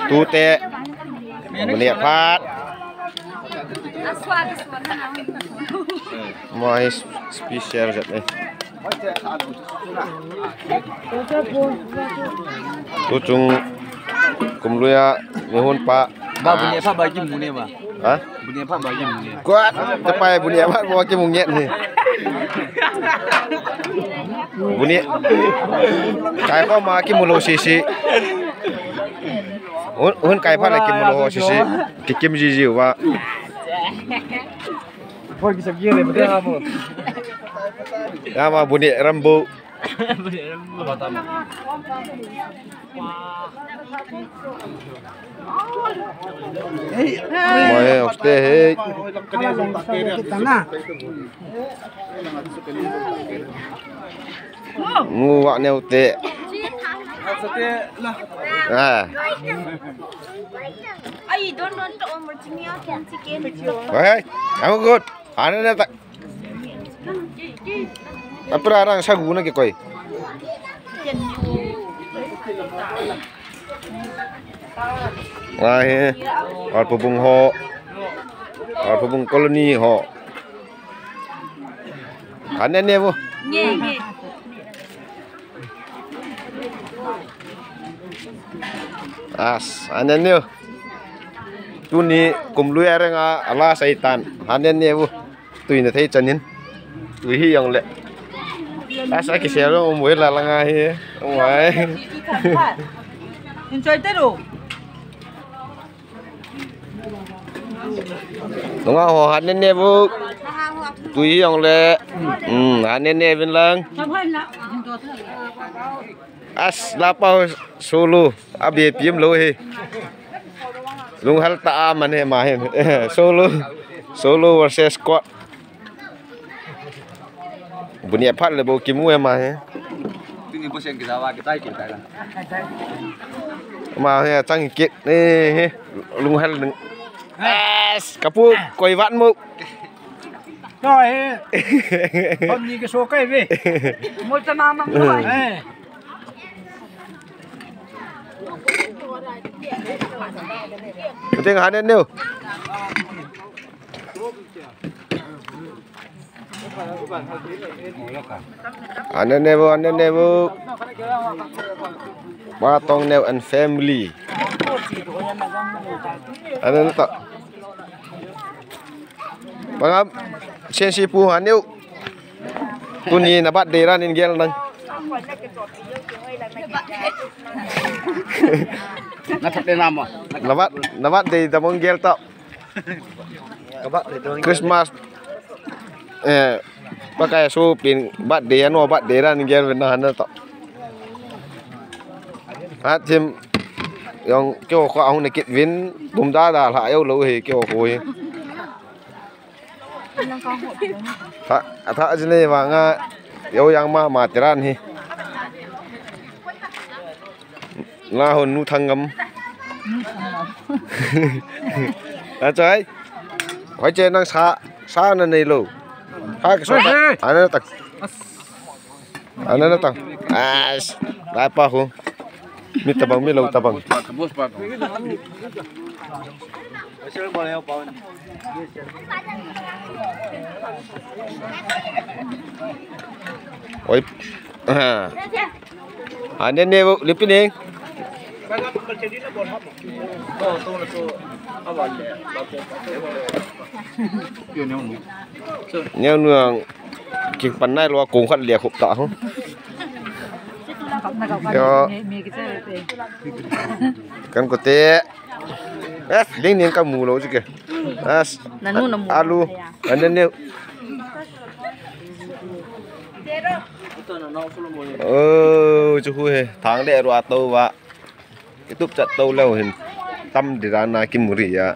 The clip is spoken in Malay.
Tu te Bunia pat Mai spesial zat ni. Tu cung kumluya nuhun Pak. Ba bunia pa bagi mune ba? Ha? Bunia pa bagi mune. Kuat tepai bunia pat bawa ke mungnyet ni. Bunia kai pa ma ki mulo sisi. Un kai pa la ki mulo sisi. Kikim jiji wa. Poi bisa gile betul kamu. Nama bunia rambu. Mai oste he. Nguak ne ote. Ah. Ay, don't want to omorchimia can chicken. Hey, I'm good. Ana na tak. Apa orang sagu na ke koi? Wah he, or pupung ho, or pupung koloni ho. Ana ne bu? Nge. As, ana ne. Tu ni kumlui orang Allah syaitan. Ana ne bu. Tu ni thấy chân tu hi yang le. Asa ki xe lo muối là nga hi. Ngoài. Enjoy te ro. Đúng không? Họ hắn nên bu. Tu hi yang le. Hắn nên bên lang. As lapau solo. Abi piem lo hi. Lung hal ta man he ma he. Solo versus squad. Bunia pat le bo kimu em ma he. Ini bos yang kita wa kita kan. Ma he chang kit ni he. Lung hal nang. As kapu koi vạn mu. Rồi con nhìn cái số cây về. Một trăm năm rồi. Penting hanen ni. Anen nevo. Batong new and family. Anen tak. Bangam sensi pu haneu. Tuni nabat deran in gel nang. Nabat de nama. Nabat de tamong gel tak. Christmas pakai supin bat de anu bat deran gel benar tak. Tim yang kêu ko ang nekit win bum da da la eu lo he kêu ko he. Tha jene wa nga eu yang ma teran he. La hon nu thangam. Đã chơi. Phải chơi năng xa nên này luôn. Hai cái số anh nó tặng. Anh nó tặng. Đại pa không. Mi tabang mi lâu tabang. Bos pa. Oi. Anh nên nêu lipin đi. Nheo nương kinh pan này lo cùng khăn liệt hộp tạ không? Kan kote, ding ding kamu lo juga. Alu, anda ni. Oh, cukup he. Thang dek ruat tau wa. Itu cat tau leo hin. Tam di rana kimuri ya.